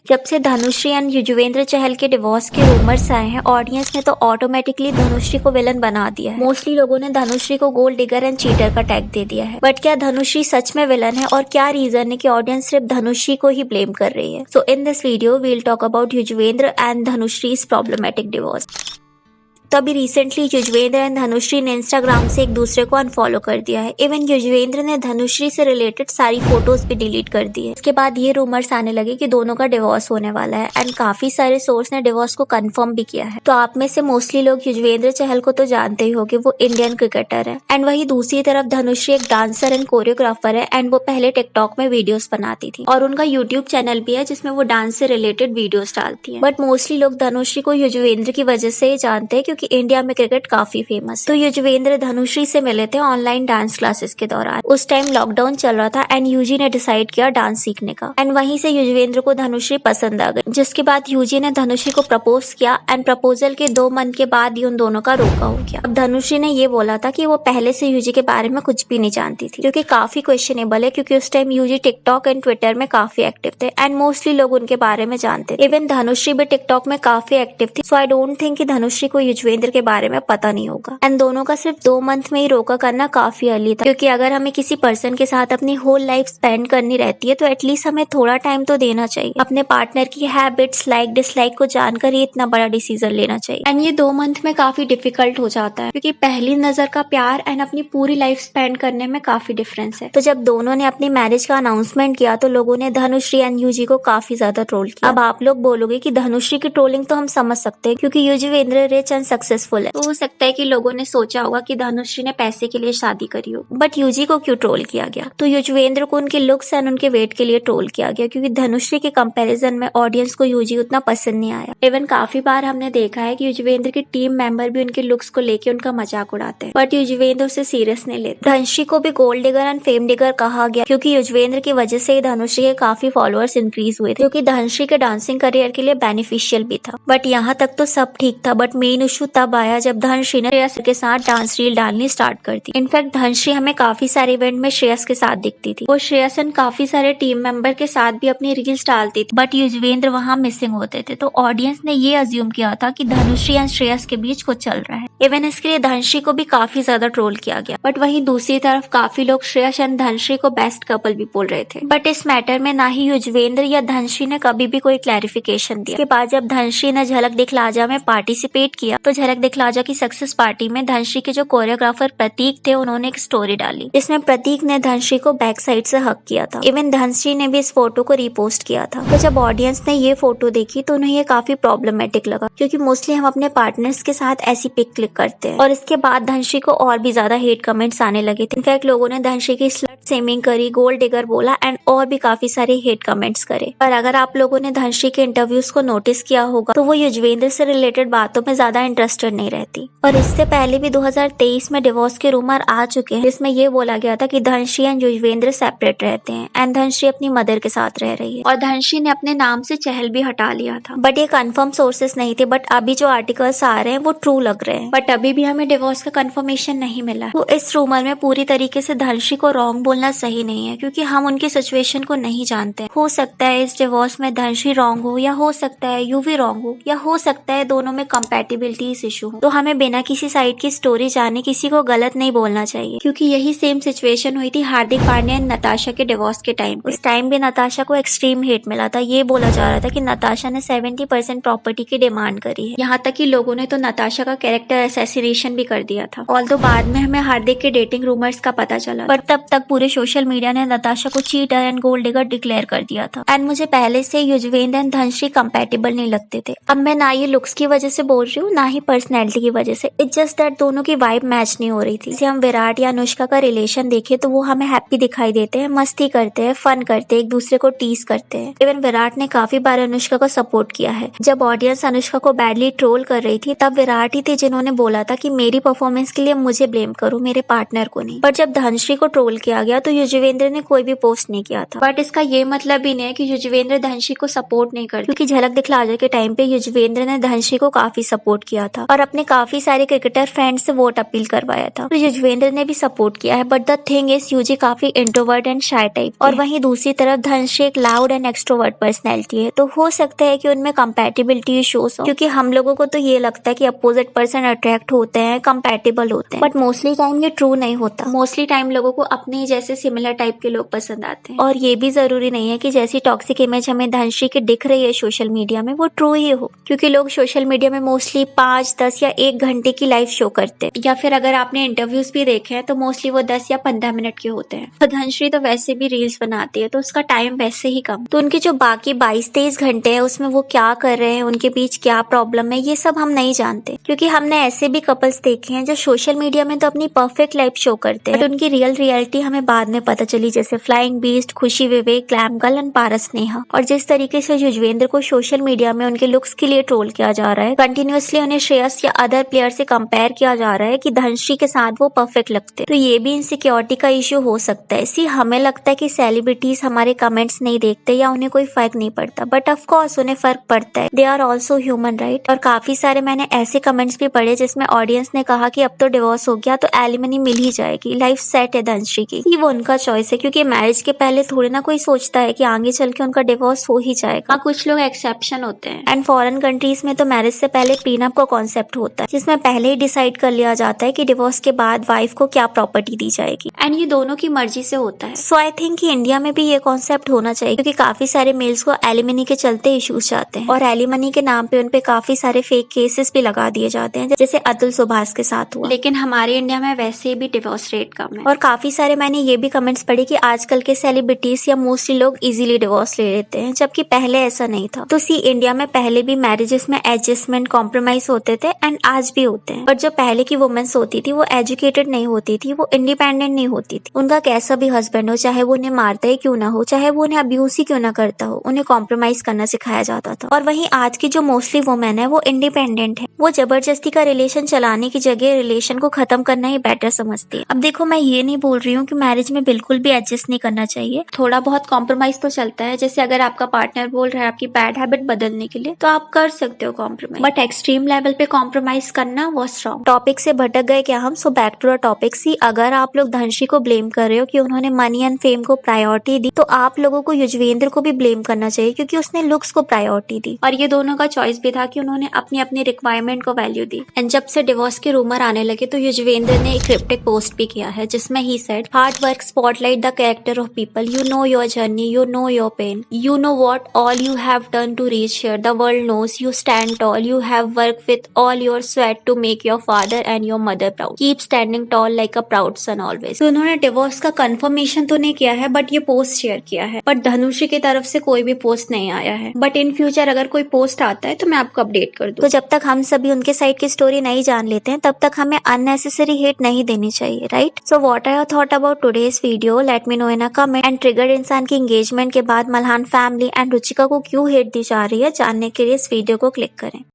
जब से धनुश्री एंड युजवेंद्र चहल के डिवोर्स के रूमर्स आए हैं, ऑडियंस ने तो ऑटोमेटिकली धनुश्री को विलन बना दिया है। मोस्टली लोगों ने धनुश्री को गोल्ड डिगर एंड चीटर का टैग दे दिया है। बट क्या धनुश्री सच में विलन है और क्या रीजन है कि ऑडियंस सिर्फ धनुश्री को ही ब्लेम कर रही है? So in this video we will talk about Yuzvendra and Dhanashree's problematic divorce. तो अभी रिसेंटली युजवेंद्र एंड धनुश्री ने इंस्टाग्राम से एक दूसरे को अनफॉलो कर दिया है। इवन युजवेंद्र ने धनुश्री से रिलेटेड सारी फोटोज भी डिलीट कर दी है। इसके बाद ये रूमर्स आने लगे कि दोनों का डिवोर्स होने वाला है एंड काफी सारे सोर्स ने डिवोर्स को कंफर्म भी किया है। तो आप में से मोस्टली लोग युजवेंद्र चहल को तो जानते ही होंगे, वो इंडियन क्रिकेटर है। एंड वही दूसरी तरफ धनुश्री एक डांसर एंड कोरियोग्राफर है एंड वो पहले टिकटॉक में वीडियोस बनाती थी और उनका यूट्यूब चैनल भी है जिसमें वो डांस से रिलेटेड वीडियोस डालती है। बट मोस्टली लोग धनुश्री को युजवेंद्र की वजह से ही जानते हैं क्योंकि इंडिया में क्रिकेट काफी फेमस है। तो युजवेंद्र धनुश्री से मिले थे ऑनलाइन डांस क्लासेस के दौरान। उस टाइम लॉकडाउन चल रहा था एंड यूजी ने डिसाइड किया डांस सीखने का एंड वहीं से युजवेंद्र को धनुश्री पसंद आ गई, जिसके बाद यूजी ने धनुश्री को प्रपोज किया एंड प्रपोजल के 2 मंथ के बाद ही उन दोनों का रोका हो गया। अब धनुश्री ने ये बोला था कि वो पहले से यूजी के बारे में कुछ भी नहीं जानती थी, जो कि काफी क्वेश्चनेबल है क्योंकि उस time Yuzi TikTok and Twitter में काफी एक्टिव थे एंड मोस्टली लोग उनके बारे में जानते थे। इवन धनुश्री भी टिकटॉक में काफी एक्टिव थी। सो आई डोंट थिंक कि धनुश्री को युजवेंद्र के बारे में पता नहीं होगा एंड दोनों का सिर्फ 2 मंथ में ही रोका करना काफी अर्ली था, क्योंकि अगर हमें किसी पर्सन के साथ अपनी होल लाइफ स्पेंड करनी रहती है तो एटलीस्ट हमें थोड़ा टाइम तो देना चाहिए। अपने पार्टनर की हैबिट्स, लाइक डिसलाइक को जानकर ही इतना बड़ा डिसीजन लेना चाहिए। एंड ये 2 मंथ में काफी डिफिकल्ट हो जाता है क्योंकि पहली नजर का प्यार एंड अपनी पूरी लाइफ स्पेंड करने में काफी डिफरेंस है। तो जब दोनों ने अपनी मैरिज का अनाउंसमेंट किया तो लोगों ने धनुश्री एंड यूजी को काफी ज्यादा ट्रोल किया। अब आप लोग बोलोगे कि धनुश्री की ट्रोलिंग तो हम समझ सकते हैं क्योंकि युजवेंद्र रिच एंड सक्सेसफुल है, तो हो सकता है कि लोगों ने सोचा होगा कि धनुश्री ने पैसे के लिए शादी करी हो। बट यूजी को क्यों ट्रोल किया गया? तो युजवेंद्र को उनके लुक्स एंड उनके वेट के लिए ट्रोल किया गया क्योंकि धनुश्री के कंपैरिजन में ऑडियंस को यूजी उतना पसंद नहीं आया। इवन काफी बार हमने देखा है कि युजवेंद्र की टीम मेंबर भी उनके लुक्स को लेके उनका मजाक उड़ाते हैं, बट युजवेंद्र उसे सीरियस नहीं लेते। धनुश्री को भी gold digger and fame digger कहा गया क्योंकि युजवेंद्र की वजह से ही धनुश्री के काफी फॉलोअर्स इंक्रीज हुए थे, क्योंकि धनुश्री के डांसिंग करियर के लिए बेनिफिशियल भी था। बट यहाँ तक तो सब ठीक था, बट मेन इशू तब आया जब धनुश्री ने श्रेयस के साथ डांस रील डालनी स्टार्ट कर दी। इनफैक्ट धनुश्री हमें काफी सारे इवेंट में श्रेयस के साथ दिखती थी। वो श्रेयस एंड काफी सारे टीम मेंबर के साथ भी अपनी रील्स डालती थी, बट युजवेंद्र वहाँ मिसिंग होते थे। तो ऑडियंस ने ये अज्यूम किया था कि धनुश्री एंड श्रेयस के बीच कुछ चल रहा है। इवन इसके लिए धनुश्री को भी काफी ज्यादा ट्रोल किया गया। बट वहीं दूसरी तरफ काफी लोग श्रेयस एंड धनुश्री को बेस्ट कपल भी बोल रहे थे। बट इस मैटर में ना ही युजवेंद्र या धनुश्री ने कभी भी कोई क्लैरिफिकेशन दिया। इसके बाद जब धनुश्री ने झलक दिखलाजा में पार्टिसिपेट किया तो झलक दिखलाजा की सक्सेस पार्टी में धनुश्री के जो कोरियोग्राफर प्रतीक थे उन्होंने एक स्टोरी डाली जिसमें प्रतीक ने धनुश्री को बैक साइड से हक किया था। इवन धनुश्री ने भी इस फोटो को रीपोस्ट किया था। तो जब ऑडियंस ने ये फोटो देखी तो उन्हें ये काफी प्रॉब्लमेटिक लगा क्योंकि मोस्टली हम अपने पार्टनर्स के साथ ऐसी पिक क्लिक करते हैं। और इसके बाद धनुश्री को और भी ज्यादा हेट कमेंट्स आने लगे थे। इनफैक्ट लोगों ने धनुश्री की स्लट शेमिंग करी, गोल्ड डिगर बोला एंड और भी काफी सारे हेट कमेंट्स करे। पर अगर आप लोगों ने धनुश्री के इंटरव्यूज को नोटिस किया होगा तो वो युजवेंद्र से रिलेटेड बातों में ज्यादा इंटरेस्टेड नहीं रहती। और इससे पहले भी 2023 में डिवोर्स के रूमर आ चुके हैं जिसमें ये बोला गया था कि धनुश्री एंड युजवेंद्र सेपरेट रहते हैं एंड धनुश्री अपनी मदर के साथ रह रही है और धनुश्री ने अपने नाम से चहल भी हटा लिया था। बट ये कंफर्म सोर्सेस नहीं थे, बट अभी जो आर्टिकल्स आ रहे हैं वो ट्रू लग रहे हैं। बट अभी भी हमें डिवोर्स का कंफर्मेशन नहीं मिला। तो इस रूमर में पूरी तरीके से धनुश्री को रॉन्ग बोलना सही नहीं है क्योंकि हम उनकी सिचुएशन को नहीं जानते। हो सकता है इस डिवोर्स में धनुश्री रॉन्ग हो या हो सकता है यूवी रॉन्ग हो या हो सकता है दोनों में कंपैटिबिलिटी इशू हो। तो हमें बिना किसी साइड की स्टोरी जाने किसी को गलत नहीं बोलना चाहिए क्योंकि यही सेम सिचुएशन हुई थी हार्दिक पांड्या एंड नताशा के डिवोर्स के टाइम। उस टाइम भी नताशा को एक्सट्रीम हेट मिला था। ये बोला जा रहा था कि नताशा ने 70% प्रॉपर्टी की डिमांड करी है। यहाँ तक कि लोगों ने तो नताशा का कैरेक्टर असैसिनेशन भी कर दिया था। ऑल्दो बाद में हमें हार्दिक के डेटिंग रूमर्स का पता चला, पर तब तक पूरे सोशल मीडिया ने नताशा को cheater and gold digger declare कर दिया था। एंड मुझे पहले से युजवेंद्र एंड धनुश्री कंपैटिबल नहीं लगते थे। अब मैं ना ये लुक्स की वजह से बोल रही हूँ ना ही पर्सनैलिटी की वजह से। इट्स जस्ट दैट दोनों की वाइब मैच नहीं हो रही थी। जैसे हम विराट या अनुष्का का रिलेशन देखे तो वो हमें हैप्पी दिखाई देते हैं, मस्ती करते हैं, फन करते हैं, एक दूसरे को टीज करते हैं। इवन विराट ने काफी बार अनुष्का को सपोर्ट किया है। जब ऑडियंस अनुष्का को बैडली ट्रोल कर रही थी तब विराट ही थे जिन्होंने बोला था कि मेरी परफॉर्मेंस के लिए मुझे ब्लेम करो, मेरे पार्टनर को नहीं। पर जब धनुश्री को ट्रोल किया गया तो युजवेंद्र ने कोई भी पोस्ट नहीं किया था। बट इसका ये मतलब भी नहीं है कि युजवेंद्र धनुश्री को सपोर्ट नहीं करते, क्योंकि झलक दिखलाजा के टाइम पे युजवेंद्र ने धनुश्री को काफी सपोर्ट किया था और अपने काफी सारे क्रिकेटर फ्रेंड्स से वोट अपील करवाया था। तो युजवेंद्र ने भी सपोर्ट किया है, but the thing is Yuzi काफी इंट्रोवर्ट एंड शाय टाइप और वहीं दूसरी तरफ धनश्री एक लाउड एंड एक्सट्रोवर्ट पर्सनैलिटी है। तो हो सकता है कि उनमें कंपैटिबिलिटी इश्यूज हो, क्योंकि हम लोगों को तो ये लगता है कि अपोजिट पर्सन अट्रैक्ट होते हैं, कंपैटिबल होते हैं, बट मोस्टली टाइम ये ट्रू नहीं होता। मोस्टली टाइम लोगों को अपने जैसे सिमिलर टाइप के लोग पसंद आते हैं और ये भी जरूरी नहीं है कि जैसी टॉक्सिक इमेज हमें धनश्री की दिख रही है सोशल मीडिया में वो ट्रू ही हो, क्योंकि लोग सोशल मीडिया में मोस्टली 5, 10 या 1 घंटे की लाइव शो करते हैं, या फिर अगर आपने इंटरव्यूज भी देखे हैं तो मोस्टली वो 10 या 15 मिनट के होते हैं। तो धनश्री तो वैसे भी रील्स बनाती है तो उसका टाइम वैसे ही कम, तो उनके जो बाकी 22-23 घंटे हैं उसमें वो क्या कर रहे हैं, उनके बीच क्या प्रॉब्लम है, ये सब हम नहीं जानते, क्योंकि हमने ऐसे भी कपल्स देखे हैं जो सोशल मीडिया में तो अपनी परफेक्ट लाइफ शो करते हैं, बट उनकी रियल रियलिटी हमें बाद में पता चली, जैसे फ्लाइंग बीस्ट, खुशी विवेक, ग्लैम गर्ल एंड पारस नेहा। और जिस तरीके से युजवेंद्र को सोशल मीडिया में उनके लुक्स के लिए ट्रोल किया जा रहा है, कंटिन्यूअसली उन्हें श्रेयस या अदर प्लेयर से कंपेयर किया जा रहा है कि धनश्री के साथ वो परफेक्ट लगते, तो ये भी इनसिक्योरिटी का इश्यू हो सकता है। सी हमें लगता है कि सेलिब्रिटीज हमारे कमेंट्स नहीं देखते या उन्हें कोई फर्क नहीं पड़ता, बट ऑफ कोर्स उन्हें फर्क पड़ता है। They are also human, right. और काफी सारे मैंने ऐसे कमेंट्स भी पढ़े जिसमें ऑडियंस ने कहा कि अब तो डिवोर्स हो गया तो एलिमनी मिल ही जाएगी, लाइफ सेट है धनश्री की। वो उनका चॉइस है, क्योंकि मैरिज के पहले थोड़ी ना कोई सोचता है कि आगे चल के उनका डिवोर्स हो ही जाएगा। कुछ लोग एक्सेप्शन होते हैं, एंड फॉरेन कंट्रीज में तो मैरिज से पहले प्रीनअप का कॉन्सेप्ट होता है, जिसमें पहले ही डिसाइड कर लिया जाता है कि डिवोर्स के बाद वाइफ को क्या प्रॉपर्टी दी जाएगी, एंड ये दोनों की मर्जी से होता है। सो आई थिंक कि इंडिया में भी ये कॉन्सेप्ट होना चाहिए, क्योंकि काफी सारे मेल्स को एलिमनी के चलते इश्यूज आते हैं और एलिमनी के नाम पे उनपे काफी सारे फेक केसेस भी लगा दिए जाते हैं, जैसे अतुल सुभाष के साथ हुआ। लेकिन हमारे इंडिया में वैसे भी डिवोर्स रेट कम है। और काफी सारे मैंने ये भी कमेंट्स पढ़े कि आजकल के सेलिब्रिटीज या मोस्टली लोग इजीली डिवोर्स ले लेते हैं, जबकि पहले ऐसा नहीं था। तो सी इंडिया में पहले भी मैरिजेस में एडजस्टमेंट, कॉम्प्रोमाइज होते थे एंड आज भी होते हैं, बट जो पहले की वुमेन्स होती थी वो एजुकेटेड नहीं होती थी, वो इंडिपेंडेंट नहीं होती थी। उनका कैसा भी हस्बैंड हो, चाहे वो उन्हें मारता ही क्यों ना हो, चाहे वो उन्हें अब्यूज ही क्यों ना करता हो, उन्हें कॉम्प्रोमाइज करना सिखाया जाता था। और वहीं आज की जो मोस्टली वुमेन है वो इंडिपेंडेंट है, वो जबरदस्ती का रिलेशन चलाने की जगह रिलेशन को खत्म करना ही बेटर समझती है। अब देखो, मैं ये नहीं बोल रही हूँ कि मैरिज में बिल्कुल भी एडजस्ट नहीं करना चाहिए, थोड़ा बहुत कॉम्प्रोमाइज तो चलता है। जैसे अगर आपका पार्टनर बोल रहा है आपकी बैड हैबिट बदलने के लिए, तो आप कर सकते हो कॉम्प्रोमाइज, बट एक्सट्रीम लेवल पे कॉम्प्रोमाइज करना वाज रॉन्ग। टॉपिक से भटक गए क्या हम, so back to the topic. See अगर आप लोग धनश्री को ब्लेम कर रहे हो कि उन्होंने मनी एंड फेम को प्रायोरिटी दी, तो आप लोगों को युजवेंद्र को भी ब्लेम करना चाहिए, क्योंकि उसने लुक्स को प्रायोरिटी दी और ये दोनों का चॉइस भी था कि उन्होंने अपनी अपनी रिक्वायरमेंट को वैल्यू दी। एंड जब से डिवोर्स के रूमर आने लगे तो युजवेंद्र ने एक क्रिप्टिक पोस्ट भी किया है, जिसमें he said, hard work spotlight the character of people, you know your journey, you know your pain, you know what all you have done to reach here, the world knows you stand tall, you have worked with all your sweat to make your father and your mother proud, keep standing tall like a proud son always। तो उन्होंने divorce का confirmation तो नहीं किया है, but ये post share किया है, बट धनुषी की तरफ से कोई भी पोस्ट नहीं आया है, बट इन फ्यूचर अगर कोई पोस्ट आता है तो मैं आपको अपडेट कर दूँ। तो जब तक हम सभी उनके साइड की स्टोरी नहीं जान लेते हैं तब तक हमें अननेसेसरी हेट नहीं देनी चाहिए, right. So what are your thought about today's video, let me know in a comment. And triggered इंसान की एंगेजमेंट के बाद मल्हान फैमिली एंड रुचिका को क्यों हेट दी जा रही है, जानने के लिए इस वीडियो को क्लिक करें।